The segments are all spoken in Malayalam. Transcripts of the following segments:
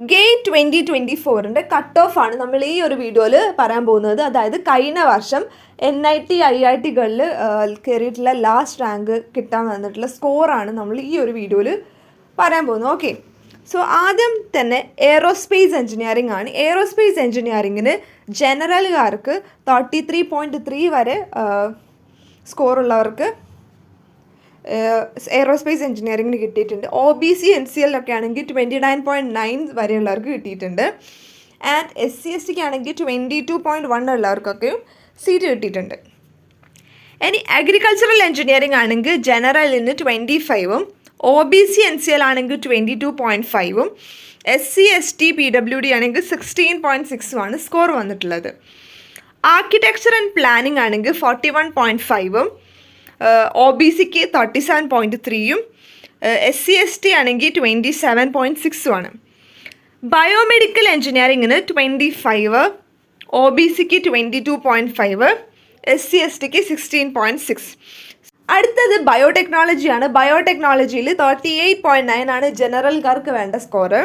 ഗേറ്റ് 2024 കട്ട് ഓഫ് ആണ് നമ്മൾ ഈ ഒരു വീഡിയോയിൽ പറയാൻ പോകുന്നത്. അതായത് കഴിഞ്ഞ വർഷം NIT IITകളിൽ കയറിയിട്ടുള്ള ലാസ്റ്റ് റാങ്ക് കിട്ടാൻ വന്നിട്ടുള്ള സ്കോറാണ് നമ്മൾ ഈ ഒരു വീഡിയോയിൽ പറയാൻ പോകുന്നത്. ഓക്കെ, സോ ആദ്യം തന്നെ എയ്റോസ്പേസ് എഞ്ചിനീയറിംഗ് ആണ്. എയ്റോസ്പേസ് എഞ്ചിനീയറിങ്ങിന് ജനറലുകാർക്ക് 33.3 വരെ സ്കോറുള്ളവർക്ക് എയ്റോസ്പേസ് എഞ്ചിനീയറിംഗിന് കിട്ടിയിട്ടുണ്ട്. OBC NCL ഒക്കെ ആണെങ്കിൽ 29.9 വരെയുള്ളവർക്ക് കിട്ടിയിട്ടുണ്ട്. ആൻഡ് SC/ST ആണെങ്കിൽ 22.1 ഉള്ളവർക്കൊക്കെ സീറ്റ് കിട്ടിയിട്ടുണ്ട്. ഇനി അഗ്രികൾച്ചറൽ എഞ്ചിനീയറിംഗ് ആണെങ്കിൽ ജനറലിന് 25ഉം OBC NCL ആണെങ്കിൽ 22.5ഉം SC/ST PWD ആണെങ്കിൽ 16.6ഉമാണ് സ്കോർ വന്നിട്ടുള്ളത്. ആർക്കിടെക്ചർ ആൻഡ് പ്ലാനിംഗ് ആണെങ്കിൽ 41.5ഉം OBCക്ക് 37.3ഉം SC/ST ആണെങ്കിൽ 27.6ഉമാണ്. ബയോമെഡിക്കൽ എഞ്ചിനീയറിങ്ങിന് 25, OBCക്ക് 22.5, SC/STക്ക് 16.6. അടുത്തത് ബയോടെക്നോളജിയാണ്. ബയോടെക്നോളജിയിൽ 38.9 ആണ് ജനറൽക്കാർക്ക് വേണ്ട സ്കോറ്.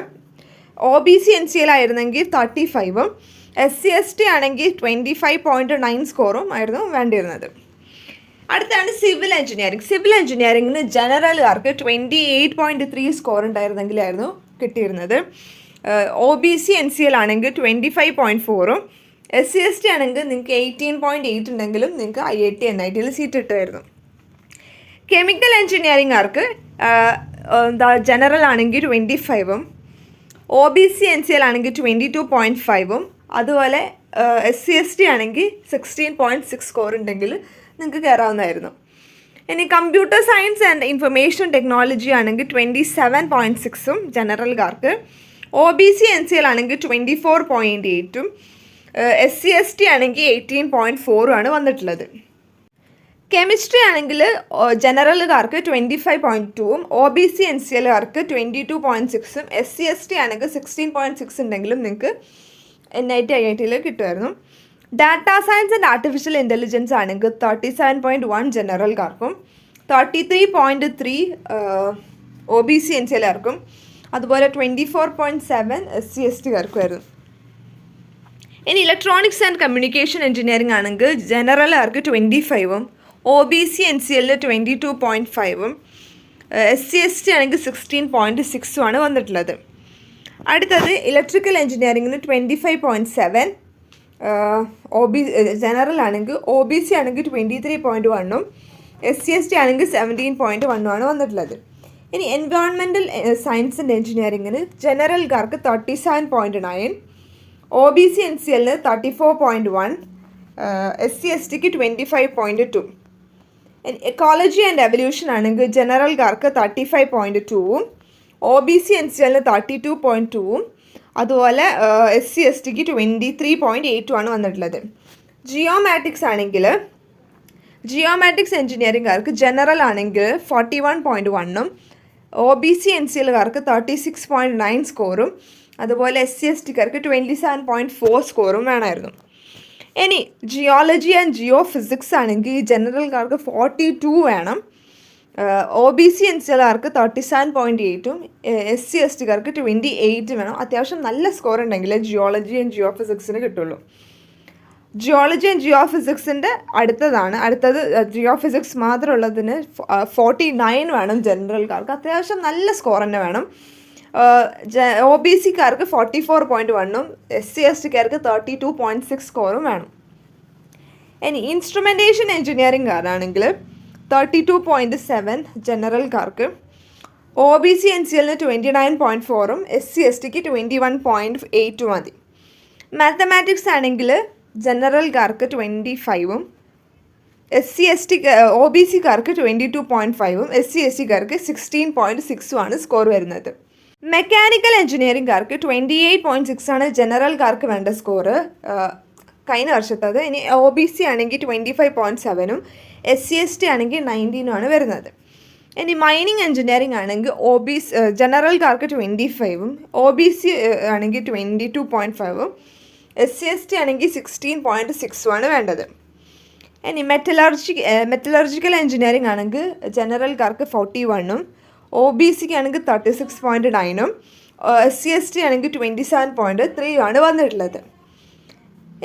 OBC NCL ആയിരുന്നെങ്കിൽ 35ഉം SC/ST ആണെങ്കിൽ 25.9 സ്കോറും ആയിരുന്നു വേണ്ടിയിരുന്നത്. അടുത്താണ് സിവിൽ എഞ്ചിനീയറിംഗ്. സിവിൽ എഞ്ചിനീയറിംഗിന് ജനറലുകാർക്ക് 28.3 സ്കോർ ഉണ്ടായിരുന്നെങ്കിലായിരുന്നു കിട്ടിയിരുന്നത്. OBC NCL ആണെങ്കിൽ 25.4ഉം SC/ST ആണെങ്കിൽ നിങ്ങൾക്ക് 18.8 ഉണ്ടെങ്കിലും നിങ്ങൾക്ക് IIT NITയിൽ സീറ്റ് കിട്ടുമായിരുന്നു. കെമിക്കൽ എഞ്ചിനീയറിംഗുകാർക്ക് ജനറൽ ആണെങ്കിൽ 25ഉം OBC NCL ആണെങ്കിൽ 22.5ഉം അതുപോലെ SC/ST ആണെങ്കിൽ 16.6 സ്കോർ ഉണ്ടെങ്കിൽ നിങ്ങൾക്ക് കയറാവുന്നതായിരുന്നു. ഇനി computer science and information technology ആണെങ്കിൽ 27.6ഉം ജനറൽകാർക്ക്, OBC NCL ആണെങ്കിൽ 24.8ഉം SC/ST ആണെങ്കിൽ 18.4ഉമാണ് വന്നിട്ടുള്ളത്. കെമിസ്ട്രി ആണെങ്കിൽ ജനറലുകാർക്ക് 25.2ഉം OBC NCLകാർക്ക് 22.6ഉം SC/ST ആണെങ്കിൽ 16.6 ഉണ്ടെങ്കിലും നിങ്ങൾക്ക് NIT IITയിൽ കിട്ടുമായിരുന്നു. Data science and artificial intelligence ആണെങ്കിൽ 37.1 ജനറൽക്കാർക്കും 33.3 OBC NCLകാർക്കും അതുപോലെ 24.7 SC/STകാർക്കുമായിരുന്നു. ഇനി ഇലക്ട്രോണിക്സ് ആൻഡ് കമ്മ്യൂണിക്കേഷൻ എഞ്ചിനീയറിംഗ് ആണെങ്കിൽ ജനറലുകാർക്ക് 25ഉം OBC NCLന് 22.5ഉം SC/ST ആണെങ്കിൽ 16.6ഉമാണ് വന്നിട്ടുള്ളത്. അടുത്തത് ഇലക്ട്രിക്കൽ എഞ്ചിനീയറിംഗിന് 25.7, ജനറൽ ആണെങ്കിൽ OBC ആണെങ്കിൽ 23.1ഉം SC/ST ആണെങ്കിൽ 17.1ഉമാണ് വന്നിട്ടുള്ളത്. ഇനി എൻവയോൺമെൻറ്റൽ സയൻസ് ആൻഡ് എഞ്ചിനീയറിംഗിന് ജനറൽക്കാർക്ക് 37.9, OBC NCLന് 34.1, SC/STക്ക് 25.2. എക്കോളജി ആൻഡ് എവല്യൂഷൻ ആണെങ്കിൽ ജനറൽക്കാർക്ക് 35.2ഉം OBC NCLന് 32.2ഉം അതുപോലെ SC/STക്ക് 23.8ഉമാണ് വന്നിട്ടുള്ളത്. ജിയോമാറ്റിക്സ് ആണെങ്കിൽ ജിയോമാറ്റിക്സ് എഞ്ചിനീയറിംഗുകാർക്ക് ജനറൽ ആണെങ്കിൽ 41.1ഉം OBC NCLകാർക്ക് 36.9 സ്കോറും അതുപോലെ SC/STക്കാർക്ക് 27.4 സ്കോറും വേണമായിരുന്നു. ഇനി ജിയോളജി ആൻഡ് ജിയോ ഫിസിക്സ് ആണെങ്കിൽ ജനറൽക്കാർക്ക് 42 വേണം, OBC NCLകാർക്ക് 37.8ഉം SC/STകാർക്ക് 28 വേണം. അത്യാവശ്യം നല്ല സ്കോർ ഉണ്ടെങ്കിൽ ജിയോളജി ആൻഡ് ജിയോ ഫിസിക്സിന് കിട്ടുള്ളൂ. ജിയോളജി ആൻഡ് ജിയോ ഫിസിക്സിൻ്റെ അടുത്തത് ജിയോ ഫിസിക്സ് മാത്രമുള്ളതിന് 49 വേണം ജനറൽക്കാർക്ക്. അത്യാവശ്യം നല്ല സ്കോർ തന്നെ വേണം. OBCക്കാർക്ക് 44.1ഉം SC/STക്കാർക്ക് 32.6 സ്കോറും വേണം. ഇനി ഇൻസ്ട്രുമെൻറ്റേഷൻ എഞ്ചിനീയറിംഗുകാരാണെങ്കിൽ 32.7 ജനറൽക്കാർക്ക്, OBC NCLന് 29.4ഉം SC/STക്ക് 21.8ഉം മതി. മാത്തമാറ്റിക്സ് ആണെങ്കിൽ ജനറൽക്കാർക്ക് 25ഉം OBCക്കാർക്ക് 22.5ഉം SC/STക്കാർക്ക് 16.6ഉമാണ് സ്കോർ വരുന്നത്. മെക്കാനിക്കൽ എഞ്ചിനീയറിംഗുകാർക്ക് 28.6 ആണ് ജനറൽക്കാർക്ക് വേണ്ട സ്കോറ് കഴിഞ്ഞ വർഷത്തത്. ഇനി OBC ആണെങ്കിൽ 25.7ഉം SC/ST ആണെങ്കിൽ 19ഉമാണ് വരുന്നത്. ഇനി മൈനിങ് എഞ്ചിനീയറിംഗ് ആണെങ്കിൽ ജനറൽക്കാർക്ക് 25ഉം OBC ആണെങ്കിൽ 22.5ഉം SC/ST ആണെങ്കിൽ 16.6ഉമാണ് വേണ്ടത്. ഇനി മെറ്റലർജിക്കൽ എഞ്ചിനീയറിംഗ് ആണെങ്കിൽ ജനറൽക്കാർക്ക് 41ഉം OBCക്ക് ആണെങ്കിൽ 36.9ഉം SC/ST ആണെങ്കിൽ 27.3 ആണ് വന്നിട്ടുള്ളത്.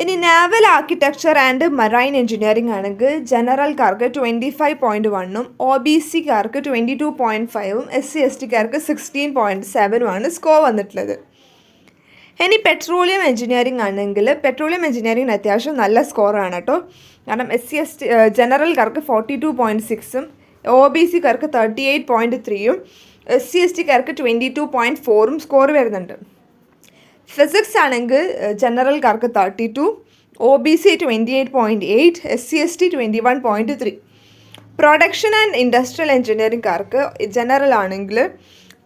ഇനി നാവൽ ആർക്കിടെക്ചർ ആൻഡ് മറൈൻ എഞ്ചിനീയറിംഗ് ആണെങ്കിൽ ജനറൽക്കാർക്ക് 25.1ഉം OBCക്കാർക്ക് 22.5ഉം SC/STക്കാർക്ക് 16.7ഉമാണ് സ്കോർ വന്നിട്ടുള്ളത്. ഇനി പെട്രോളിയം എഞ്ചിനീയറിംഗ് ആണെങ്കിൽ പെട്രോളിയം എഞ്ചിനീയറിംഗിന് അത്യാവശ്യം നല്ല സ്കോറാണ് കേട്ടോ. കാരണം SC/ST ജനറൽക്കാർക്ക് 42.6ഉം OBCക്കാർക്ക് 38.3ഉം SC/STക്കാർക്ക് 22.4ഉം സ്കോർ വരുന്നുണ്ട്. ഫിസിക്സ് ആണെങ്കിൽ ജനറൽക്കാർക്ക് 32, OBC 28.8, SC/ST 21.3. Production and industrial എഞ്ചിനീയറിംഗുകാർക്ക് ജനറൽ ആണെങ്കിൽ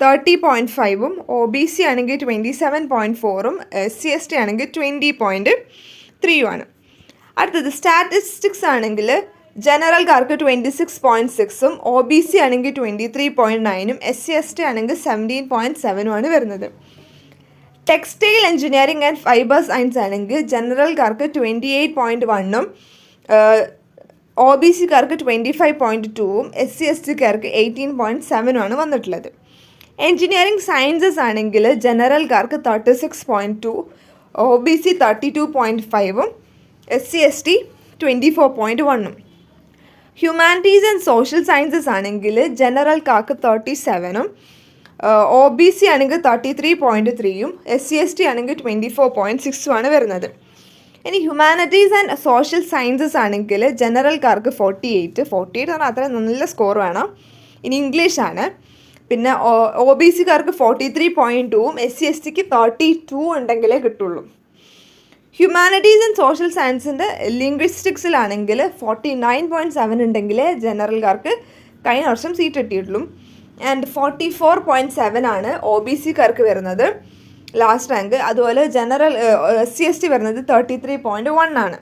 30.5ഉം OBC ആണെങ്കിൽ 27.4ഉം SC/ST ആണെങ്കിൽ 20.3ഉമാണ്. അടുത്തത് സ്റ്റാറ്റിസ്റ്റിക്സ് ആണെങ്കിൽ ജനറൽക്കാർക്ക് 26.6ഉം OBC ആണെങ്കിൽ 23.9ഉം SC/ST ആണെങ്കിൽ 17.7ഉമാണ് വരുന്നത്. Textile engineering and fibre science ആണെങ്കിൽ ജനറൽക്കാർക്ക് 28.1ഉം OBCക്കാർക്ക് 25.2ഉം SC/STക്കാർക്ക് 18.7ഉമാണ് വന്നിട്ടുള്ളത്. എഞ്ചിനീയറിംഗ് സയൻസസ് ആണെങ്കിൽ ജനറൽക്കാർക്ക് 36.2, OBC 32.5ഉം SC/ST 24.1ഉം. ഹ്യൂമാനിറ്റീസ് ആൻഡ് സോഷ്യൽ സയൻസസ് ആണെങ്കിൽ ജനറൽക്കാർക്ക് 37ഉം OBC ആണെങ്കിൽ 33.3ഉം SC/ST ആണെങ്കിൽ 24.6ഉമാണ് വരുന്നത്. ഇനി ഹ്യൂമാനിറ്റീസ് ആൻഡ് സോഷ്യൽ സയൻസസ് ആണെങ്കിൽ ജനറൽക്കാർക്ക് 48 പറഞ്ഞാൽ അത്ര നല്ല സ്കോർ വേണം. ഇനി ഇംഗ്ലീഷാണ്. പിന്നെ OBCക്കാർക്ക് 43.2ഉം SC/STക്ക് 32 ഉണ്ടെങ്കിലേ കിട്ടുള്ളൂ. ഹ്യൂമാനിറ്റീസ് ആൻഡ് സോഷ്യൽ സയൻസിൻ്റെ ലിംഗ്വിസ്റ്റിക്സിലാണെങ്കിൽ 49.7 ഉണ്ടെങ്കിലേ ജനറൽക്കാർക്ക് കഴിഞ്ഞ വർഷം സീറ്റ് കിട്ടിയിട്ടുള്ളൂ. ആൻഡ് 44.7 ആണ് OBCക്കാർക്ക് വരുന്നത് ലാസ്റ്റ് റാങ്ക്. അതുപോലെ ജനറൽ SC/ST വരുന്നത് 33.1 ആണ്.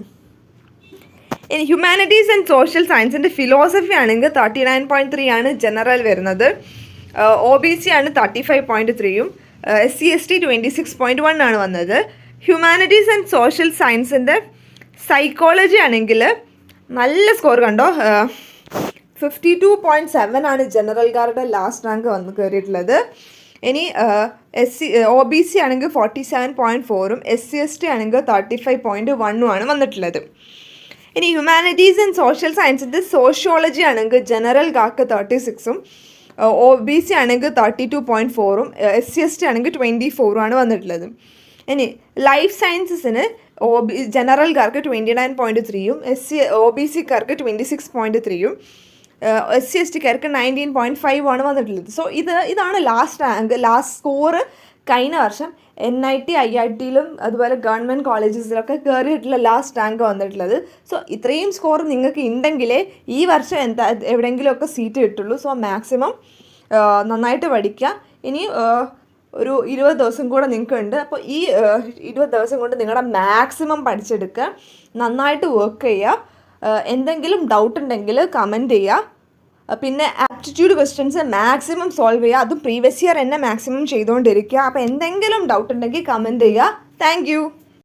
ഇനി ഹ്യൂമാനിറ്റീസ് ആൻഡ് സോഷ്യൽ സയൻസിൻ്റെ ഫിലോസഫി ആണെങ്കിൽ 39.3 ആണ് ജനറൽ വരുന്നത്. OBC ആണ് 35.3ഉം SC/ST 26.1 ആണ് വന്നത്. ഹ്യൂമാനിറ്റീസ് ആൻഡ് സോഷ്യൽ സയൻസിൻ്റെ സൈക്കോളജി ആണെങ്കിൽ നല്ല സ്കോർ കണ്ടോ, 52.7 ആണ് ജനറൽക്കാരുടെ ലാസ്റ്റ് റാങ്ക് വന്ന് കയറിയിട്ടുള്ളത്. ഇനി OBC ആണെങ്കിൽ 47.4ഉം SC/ST ആണെങ്കിൽ 35.1ഉമാണ് വന്നിട്ടുള്ളത്. ഇനി ഹ്യൂമാനിറ്റീസ് ആൻഡ് സോഷ്യൽ സയൻസിൻ്റെ സോഷ്യോളജി ആണെങ്കിൽ ജനറൽക്കാർക്ക് 36ഉം OBC ആണെങ്കിൽ 32.4ഉം SC/ST ആണെങ്കിൽ 24ഉമാണ് വന്നിട്ടുള്ളത്. ഇനി ലൈഫ് സയൻസസിന് ജനറൽക്കാർക്ക് 29.3ഉം OBCക്കാർക്ക് 26.3ഉം SC/STക്കാർക്ക് 19.5ഉമാണ് വന്നിട്ടുള്ളത്. സോ ഇതാണ് ലാസ്റ്റ് റാങ്ക്, ലാസ്റ്റ് സ്കോറ് കഴിഞ്ഞ വർഷം NIT IITയിലും അതുപോലെ ഗവൺമെൻറ് കോളേജസിലൊക്കെ കയറിയിട്ടുള്ള ലാസ്റ്റ് റാങ്ക് വന്നിട്ടുള്ളത്. സോ ഇത്രയും സ്കോർ നിങ്ങൾക്ക് ഉണ്ടെങ്കിലേ ഈ വർഷം എവിടെയെങ്കിലുമൊക്കെ സീറ്റ് കിട്ടുള്ളൂ. സോ മാക്സിമം നന്നായിട്ട് പഠിക്കുക. ഇനി ഒരു 20 ദിവസം കൂടെ നിങ്ങൾക്കുണ്ട്. അപ്പോൾ ഈ 20 ദിവസം കൊണ്ട് നിങ്ങളുടെ മാക്സിമം പഠിച്ചെടുക്കുക, നന്നായിട്ട് വർക്ക് ചെയ്യുക. എന്തെങ്കിലും ഡൗട്ട് ഉണ്ടെങ്കിൽ കമൻറ്റ് ചെയ്യുക. പിന്നെ ആപ്റ്റിറ്റ്യൂഡ് ക്വസ്റ്റ്യൻസ് മാക്സിമം സോൾവ് ചെയ്യുക. അതും പ്രീവിയസ് ഇയർ തന്നെ മാക്സിമം ചെയ്തുകൊണ്ടിരിക്കുക. അപ്പോൾ എന്തെങ്കിലും ഡൗട്ട് ഉണ്ടെങ്കിൽ കമൻറ്റ് ചെയ്യുക. താങ്ക്